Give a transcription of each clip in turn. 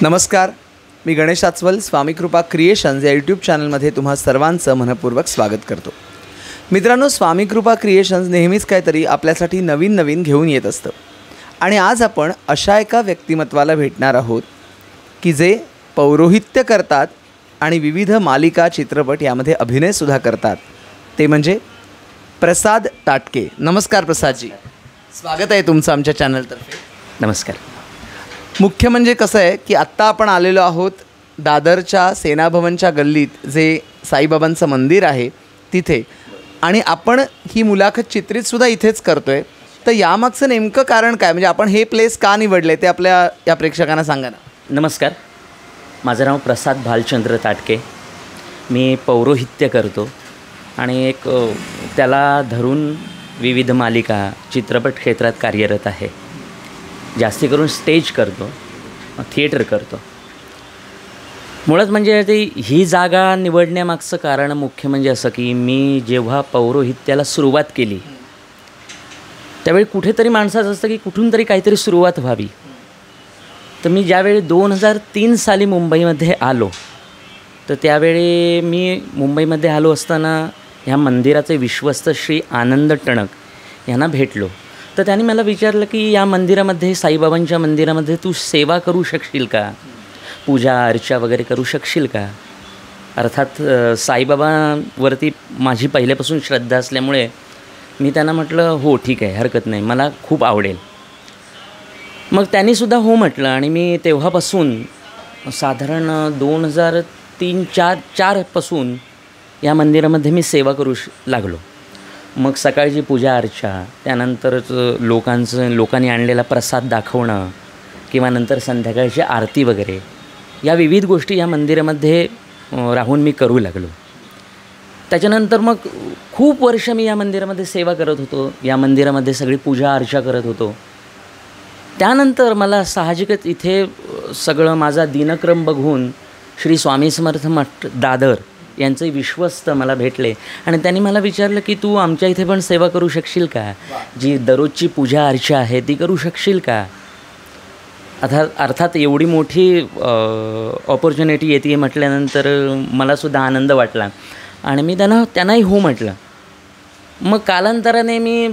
नमस्कार, मी गणेश आचवल स्वामी कृपा क्रिएशन्स या यूट्यूब चॅनलमध्ये तुम्हा सर्वांचं मनपूर्वक स्वागत करतो. मित्रांनो, स्वामी कृपा क्रिएशन्स नेहमीच काहीतरी आपल्यासाठी नवीन नवीन घेऊन येत असतं आणि आज आपण अशा एका व्यक्तिमत्वाला भेटणार आहोत की जे पौरोहित्य करतात आणि विविध मालिका चित्रपट यामध्ये अभिनयसुद्धा करतात. ते म्हणजे प्रसाद ताटके. नमस्कार प्रसादजी, स्वागत आहे तुमचं आमच्या चॅनलतर्फे. नमस्कार. मुख्य म्हणजे कसं आहे की आत्ता आपण आलेलो आहोत दादरच्या सेनाभवनच्या गल्लीत जे साईबाबांचं मंदिर आहे तिथे, आणि आपण ही मुलाखत चित्रितसुद्धा इथेच करतो आहे. तर यामागचं नेमकं कारण काय, म्हणजे आपण हे प्लेस का निवडले ते आपल्या या प्रेक्षकांना सांगा ना. नमस्कार, माझं नाव प्रसाद भालचंद्र ताटके. मी पौरोहित्य करतो आणि त्याला धरून विविध मालिका चित्रपट क्षेत्रात कार्यरत आहे. जास्ती करून स्टेज करतो, थिएटर करतो. मुळात म्हणजे ही जागा निवडण्यामागचं कारण मुख्य म्हणजे असं की मी जेव्हा पौरोहित्याला सुरुवात केली त्यावेळी कुठेतरी माणसाचं असतं की कुठून तरी काहीतरी सुरुवात व्हावी. तर मी ज्यावेळी 2003 साली मुंबईमध्ये आलो, तर त्यावेळी मी मुंबईमध्ये आलो असताना ह्या मंदिराचे विश्वस्त श्री आनंद टणक यांना भेटलो. तर त्यांनी मला विचारलं की या मंदिरामध्ये, साईबाबांच्या मंदिरामध्ये तू सेवा करू शकशील का, पूजा अर्चा वगैरे करू शकशील का. अर्थात साईबाबांवरती माझी पहिल्यापासून श्रद्धा असल्यामुळे मी त्यांना म्हटलं हो ठीक आहे, हरकत नाही, मला खूप आवडेल. मग त्यांनीसुद्धा हो म्हटलं आणि मी तेव्हापासून साधारण 2003-04 पासून या मंदिरामध्ये मी सेवा करू लागलो. मग सकाळची पूजा अर्चा, त्यानंतरच लोकांनी आणलेला प्रसाद दाखवणं, किंवा नंतर संध्याकाळची आरती वगैरे, या विविध गोष्टी या मंदिरामध्ये राहून मी करू लागलो. त्याच्यानंतर मग खूप वर्ष मी या मंदिरामध्ये सेवा करत होतो, या मंदिरामध्ये सगळी पूजा अर्चा करत होतो. त्यानंतर मला साहजिकच इथे सगळं माझा दिनक्रम बघून श्री स्वामी समर्थ मठ दादर यांचे विश्वस्त मला भेटले आणि त्यांनी मला विचारलं की तू आमच्या इथे पण सेवा करू शकशील का, जी दररोजची पूजा अर्चा आहे ती करू शकशील का. अर्थात एवढी मोठी ऑपॉर्च्युनिटी येते म्हटल्यानंतर मलासुद्धा आनंद वाटला आणि मी त्यांनाही हो म्हटलं. मग कालांतराने मी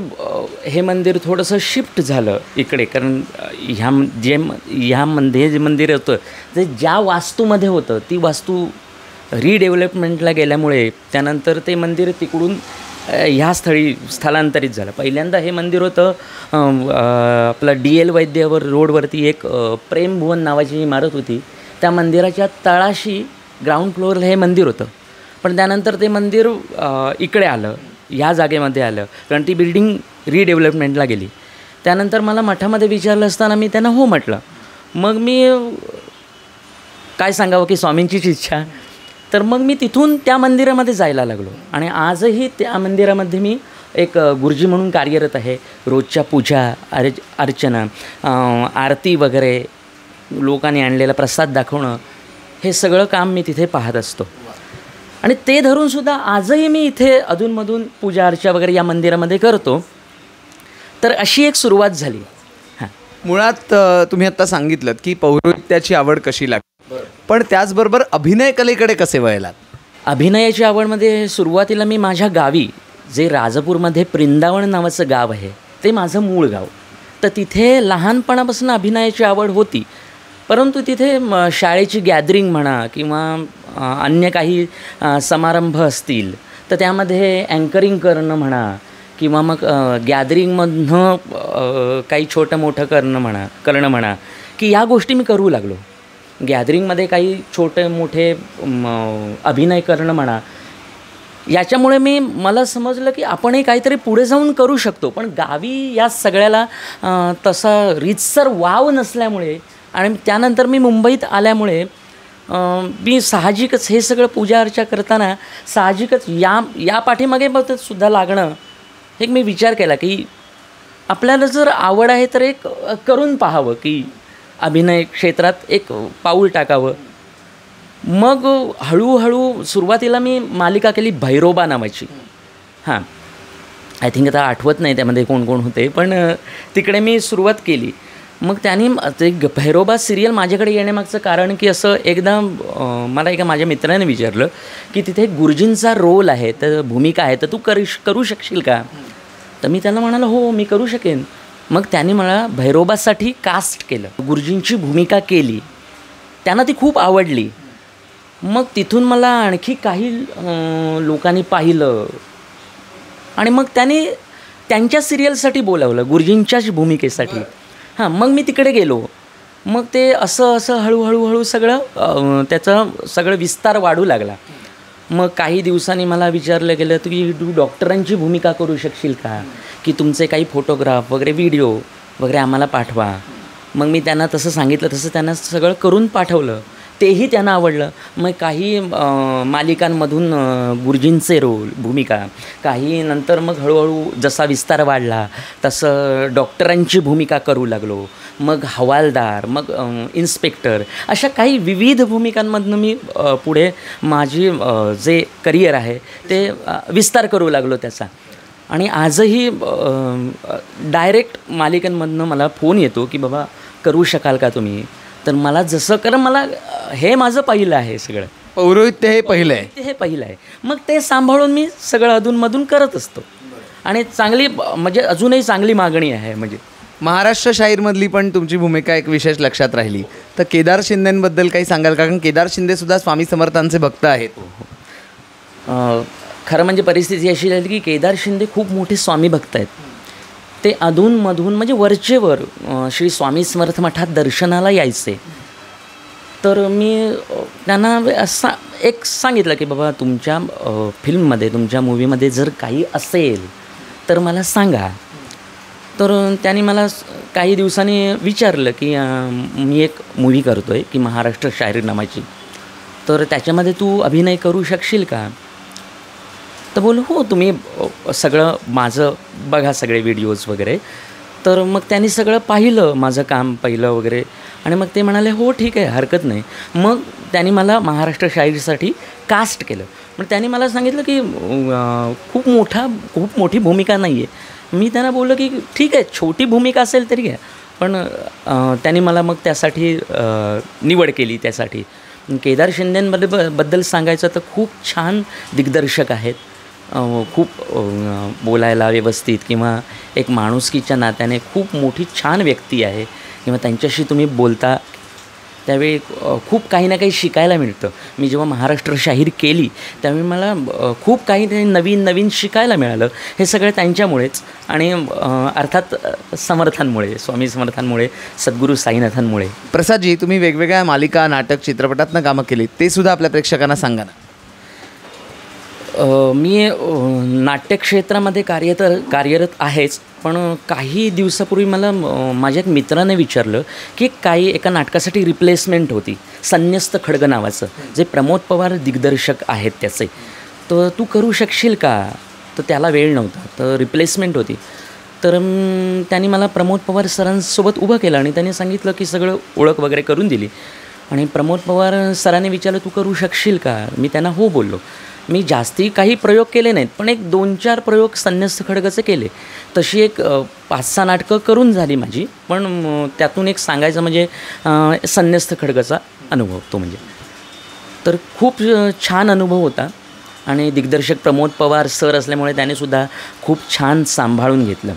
हे मंदिर थोडंसं शिफ्ट झालं इकडे, कारण ह्यामध्ये जे मंदिर होतं ते ज्या वास्तूमध्ये होतं ती वास्तू रिडेव्हलपमेंटला गेल्यामुळे त्यानंतर ते मंदिर तिकडून ह्या स्थलांतरित झालं. पहिल्यांदा हे मंदिर होतं आपलं DL वैद्यवर रोडवरती एक प्रेमभुवन नावाची इमारत होती. त्या मंदिराच्या तळाशी ग्राउंड फ्लोअरला हे मंदिर होतं. पण त्यानंतर ते मंदिर इकडे आलं, ह्या जागेमध्ये आलं, कारण ती बिल्डिंग रिडेव्हलपमेंटला गेली. त्यानंतर मला मठामध्ये विचारलं असताना मी त्यांना हो म्हटलं. मग मी काय सांगावं की स्वामींचीच इच्छा. तर मग मी तिथून त्या मंदिरामध्ये जायला लागलो आणि आजही त्या मंदिरामध्ये मी एक गुरुजी म्हणून कार्यरत आहे. रोजच्या पूजा अर्चना, आरती वगैरे, लोकांनी आणलेला प्रसाद दाखवणं, हे सगळं काम मी तिथे पाहत असतो. आणि ते धरूनसुद्धा आजही मी इथे अधूनमधून पूजा अर्चा वगैरे या मंदिरामध्ये करतो. तर अशी एक सुरुवात झाली. मुळात तुम्ही आत्ता सांगितलं की पौरोहित्याची आवड कशी लागली, पण त्याचबरोबर अभिनय कलेकडे कसे वळलात. अभिनयाची आवडमध्ये सुरुवातीला मी माझ्या गावी, जे राजापूरमध्ये प्रिंदावण नावाचं गाव आहे, ते माझं मूळ गाव. तर तिथे लहानपणापासून अभिनयाची आवड होती. परंतु तिथे शाळेची गॅदरिंग म्हणा किंवा अन्य काही समारंभ असतील तर त्यामध्ये अँकरिंग करणं म्हणा किंवा मग गॅदरिंगमधनं काही छोटं मोठं करणं म्हणा की या गोष्टी मी करू लागलो. गॅदरिंगमध्ये काही छोटे मोठे अभिनय करणं म्हणा, याच्यामुळे मला समजलं की आपणही काहीतरी पुढे जाऊन करू शकतो. पण गावी या सगळ्याला तसा रीतसर वाव नसल्यामुळे आणि त्यानंतर मी मुंबईत आल्यामुळे मी साहजिकच हे सगळं पूजा अर्चा करताना साहजिकच या पाठीमागे सुद्धा लागणं, एक मी विचार केला की आपल्याला जर आवड आहे तर एक करून पाहावं, की अभिनय क्षेत्रात एक पाऊल टाकावं. मग हळूहळू सुरुवातीला मी मालिका केली भैरोबा नावाची. आय थिंक आता आठवत नाही त्यामध्ये कोण कोण होते, पण तिकडे मी सुरुवात केली. मग त्यांनी ते भैरोबा सिरियल माझ्याकडे येण्यामागचं कारण की असं एकदा मला एका माझ्या मित्राने विचारलं की तिथे गुरुजींचा रोल आहे, तर भूमिका आहे, तर तू करू शकशील का? तर मी त्यांना म्हणालो हो मी करू शकेन. मग त्यांनी मला भैरोबासाठी कास्ट केलं, गुरुजींची भूमिका केली, त्यांना ती खूप आवडली. मग तिथून मला आणखी काही लोकांनी पाहिलं आणि मग त्याने त्यांच्या सिरियलसाठी बोलावलं, गुरुजींच्याच भूमिकेसाठी. हां, मग मी तिकडे गेलो. मग ते असं हळूहळू सगळं त्याचा सगळं विस्तार वाढू लागला. मग काही दिवसांनी मला विचारलं गेलं की तू डॉक्टरांची भूमिका करू शकशील का, की तुमचे काही फोटोग्राफ वगैरे व्हिडिओ वगैरे आम्हाला पाठवा. मग मी त्यांना तसं सांगितलं, तसं त्यांना सगळं करून पाठवलं. तेही त्यांना आवडलं. मग काही मालिकांमधून गुरुजींचे रोल भूमिका, काही नंतर मग हळूहळू जसा विस्तार वाढला तसं डॉक्टरांची भूमिका करू लागलो. मग हवालदार, मग इन्स्पेक्टर, अशा काही विविध भूमिकांमधनं मी पुढे माझी जे करिअर आहे ते विस्तार करू लागलो त्याचा. आणि आजही डायरेक्ट मालिकांमधनं मला फोन येतो की बाबा करू शकाल का तुम्ही? तर मला जसं, कारण मला हे माझं पहिलं आहे, सगळं पौरोहित्य हे पहिलं आहे, हे पहिलं आहे. मग ते सांभाळून मी सगळं अधूनमधून करत असतो आणि चांगली, म्हणजे अजूनही चांगली मागणी आहे. म्हणजे महाराष्ट्र शाहीरमधली पण तुमची भूमिका एक विशेष लक्षात राहिली. तर केदार शिंदेंबद्दल काही सांगाल का? कारण केदार शिंदेसुद्धा स्वामी समर्थांचे भक्त आहेत. खरं म्हणजे परिस्थिती अशी झाली की केदार शिंदे खूप मोठे स्वामी भक्त आहेत. ते अधूनमधून म्हणजे वरचेवर श्री स्वामी समर्थ मठात दर्शनाला यायचे. तर मी त्यांना असं एक सांगितलं की बाबा तुमच्या फिल्ममध्ये, तुमच्या मूवीमध्ये जर काही असेल तर मला सांगा. तर त्यांनी मला काही दिवसांनी विचारलं की मी एक मूवी करतो आहे की महाराष्ट्र शाहीर नावाची, तर त्याच्यामध्ये तू अभिनय करू शकशील का? तर बोल हो, तुम्ही सगळं माझं बघा, सगळे व्हिडिओज वगैरे. तर मग त्यांनी सगळं पाहिलं, माझं काम पाहिलं वगैरे, आणि मग ते म्हणाले हो ठीक आहे, हरकत नाही. मग त्यांनी मला महाराष्ट्र शाहीरसाठी कास्ट केलं. मग त्यांनी मला सांगितलं की खूप मोठी भूमिका नाही आहे. मी त्यांना बोललो की ठीक आहे, छोटी भूमिका असेल तरी आहे. पण त्यांनी मला मग त्यासाठी निवड केली. त्यासाठी केदार शिंदेबद्दल सांगायचं तर खूप छान दिग्दर्शक आहेत. खूप बोलायला व्यवस्थित, किंवा एक माणुसकीच्या नात्याने खूप मोठी छान व्यक्ती आहे, किंवा त्यांच्याशी तुम्ही बोलता त्यावेळी खूप काही ना काही शिकायला मिळतं. मी जेव्हा महाराष्ट्र शाहीर केली त्यावेळी मला खूप काही नवीन शिकायला मिळालं. हे सगळं त्यांच्यामुळेच, आणि अर्थात समर्थांमुळे, स्वामी समर्थांमुळे, सद्गुरू साईनाथांमुळे. प्रसादजी, तुम्ही वेगवेगळ्या मालिका, नाटक, चित्रपटातनं कामं केली, ते सुद्धा आपल्या प्रेक्षकांना सांगा ना. मी नाट्यक्षेत्रामध्ये कार्यरत आहेच, पण काही दिवसापूर्वी मला माझ्या एक मित्राने विचारलं की एका नाटकासाठी रिप्लेसमेंट होती, संन्यस्त खड्ग नावाचं, जे प्रमोद पवार दिग्दर्शक आहेत त्याचे. तर तू करू शकशील का? तर त्याला वेळ नव्हता, तर रिप्लेसमेंट होती. तर त्यांनी मला प्रमोद पवार सरांसोबत उभं केलं आणि त्यांनी सांगितलं की सगळं ओळख वगैरे करून दिली. आणि प्रमोद पवार सरांनी विचारलं तू करू शकशील का? मी त्यांना हो बोललो. मी जास्ती काही प्रयोग केले नाहीत, पण एक 2-4 प्रयोग संन्यस्त खड्गाचे केले. तशी एक 5-6 नाटकं करून झाली माझी. पण त्यातून एक सांगायचं म्हणजे संन्यस्त खड्गाचा अनुभव तो म्हणजे, तर खूप छान अनुभव होता. आणि दिग्दर्शक प्रमोद पवार सर असल्यामुळे त्यानेसुद्धा खूप छान सांभाळून घेतलं.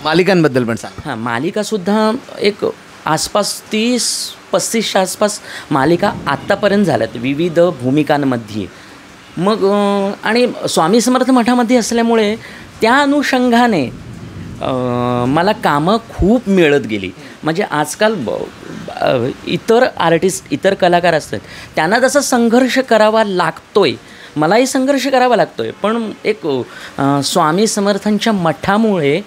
मालिकांबद्दल पण सांग. हां, मालिकासुद्धा एक आसपास 30-35च्या आसपास मालिका आत्तापर्यंत झाल्यात विविध भूमिकांमध्ये. मग आणि स्वामी समर्थ मठामध्ये असल्यामुळे त्या अनुषंगाने मला कामं खूप मिळत गेली. म्हणजे आजकाल इतर आर्टिस्ट, इतर कलाकार असतात, त्यांना जसा संघर्ष करावा लागतो आहे, मलाही संघर्ष करावा लागतो आहे. पण एक स्वामी समर्थांच्या मठामुळे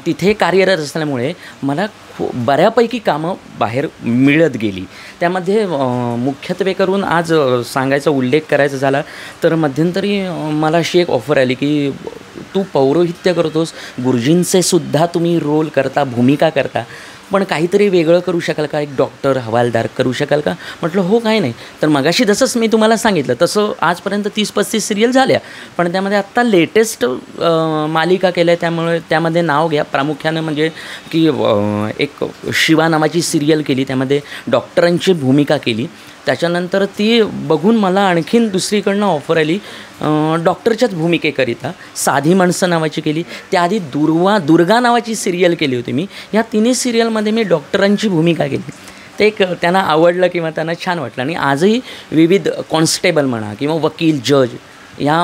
तिथे कार्यरत असल्यामुळे मला बऱ्यापैकी कामं बाहेर मिळत गेली. त्यामध्ये मुख्यत्वे करून आज सांगायचा उल्लेख करायचा झाला तर मध्यंतरी मला अशी एक ऑफर आली की तू पौरोहित्य करतोस, गुरुजींचे सुद्धा तुम्ही रोल करता, भूमिका करता, पण काहीतरी वेगळं करू शकाल का? एक डॉक्टर, हवालदार करू शकाल का? म्हटलं हो, काय नाही. तर मगाशी जसंच मी तुम्हाला सांगितलं तसं आजपर्यंत 30-35 सिरियल झाल्या, पण त्यामध्ये आत्ता लेटेस्ट मालिका केल्या, त्यामुळे त्यामध्ये नाव घ्या प्रामुख्यानं म्हणजे की एक शिवा नावाची सिरियल केली, त्यामध्ये डॉक्टरांची भूमिका केली. त्याच्यानंतर ती बघून मला आणखीन दुसरीकडनं ऑफर आली डॉक्टरच्याच भूमिकेकरिता. साधी माणसं नावाची केली, त्याआधी दुर्गा नावाची सिरियल केली होती मी. या तिन्ही सिरियलमध्ये मी डॉक्टरांची भूमिका केली. ते एक त्यांना आवडलं किंवा त्यांना छान वाटलं. आणि आजही विविध कॉन्स्टेबल म्हणा किंवा वकील, जज या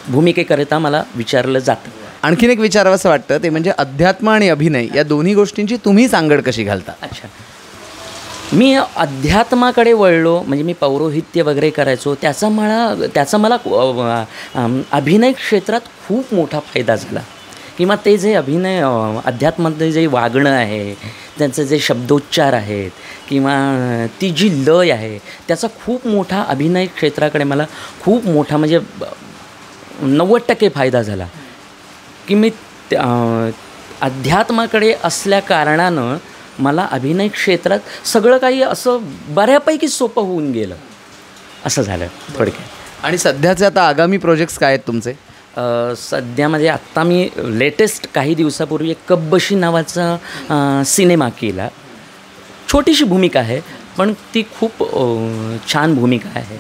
भूमिकेकरिता मला विचारलं जातं. आणखीन एक विचारावंसं वाटतं ते म्हणजे अध्यात्म आणि अभिनय या दोन्ही गोष्टींची तुम्ही सांगड कशी घालता? अच्छा, मी अध्यात्माकडे वळलो म्हणजे मी पौरोहित्य वगैरे करायचो, त्याचा मला अभिनय क्षेत्रात खूप मोठा फायदा झाला. किंवा ते जे अभिनय अध्यात्मामध्ये जे वागणं आहे, त्यांचे जे शब्दोच्चार आहेत किंवा ती जी लय आहे, त्याचा खूप मोठा अभिनय क्षेत्राकडे मला खूप मोठा म्हणजे 90% फायदा झाला. की मी अध्यात्माकडे असल्या कारणानं मला अभिनय क्षेत्रात सगळं काही असं बऱ्यापैकी सोपं होऊन गेलं, असं झालं थोडक्यात. आणि सध्याचे आता आगामी प्रोजेक्ट्स काय आहेत तुमचे? सध्यामध्ये आत्ता मी लेटेस्ट काही दिवसापूर्वी एक कब्बशी नावाचा सिनेमा केला. छोटीशी भूमिका आहे, पण ती खूप छान भूमिका आहे.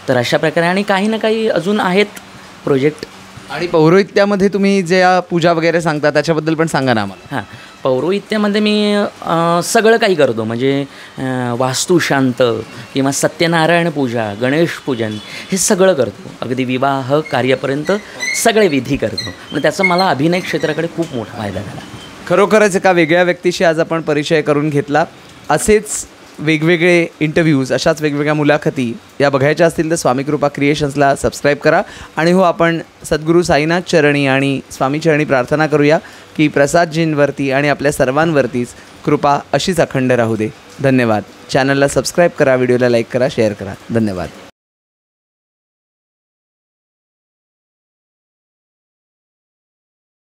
तर अशा प्रकारे आणि काही ना काही अजून आहेत प्रोजेक्ट. आणि पौरोहित्यामध्ये तुम्ही ज्या पूजा वगैरे सांगता त्याच्याबद्दल पण सांगा ना आम्हाला. हां, पौरोहित्यामध्ये मी सगळं काही करतो म्हणजे वास्तुशांत किंवा सत्यनारायण पूजा, गणेश पूजन हे सगळं करतो. अगदी विवाह कार्यापर्यंत सगळे विधी करतो. म्हणजे त्याचा मला अभिनय क्षेत्राकडे खूप मोठा फायदा झाला. खरोखरच एका वेगळ्या व्यक्तीशी आज आपण परिचय करून घेतला. असेच वेगवेगळे इंटरव्ह्यूज, अशाच वेगवेगळ्या मुलाखती या बघायच्या असतील तर स्वामी कृपा क्रिएशन्सला सबस्क्राईब करा. आणि हो, आपण सद्गुरू साईनाथ चरणी आणि स्वामी चरणी प्रार्थना करूया की प्रसादजींवरती आणि आपल्या सर्वांवरतीच कृपा अशीच अखंड राहू दे. धन्यवाद. चॅनलला सबस्क्राईब करा, व्हिडिओला लाईक करा, शेअर करा. धन्यवाद.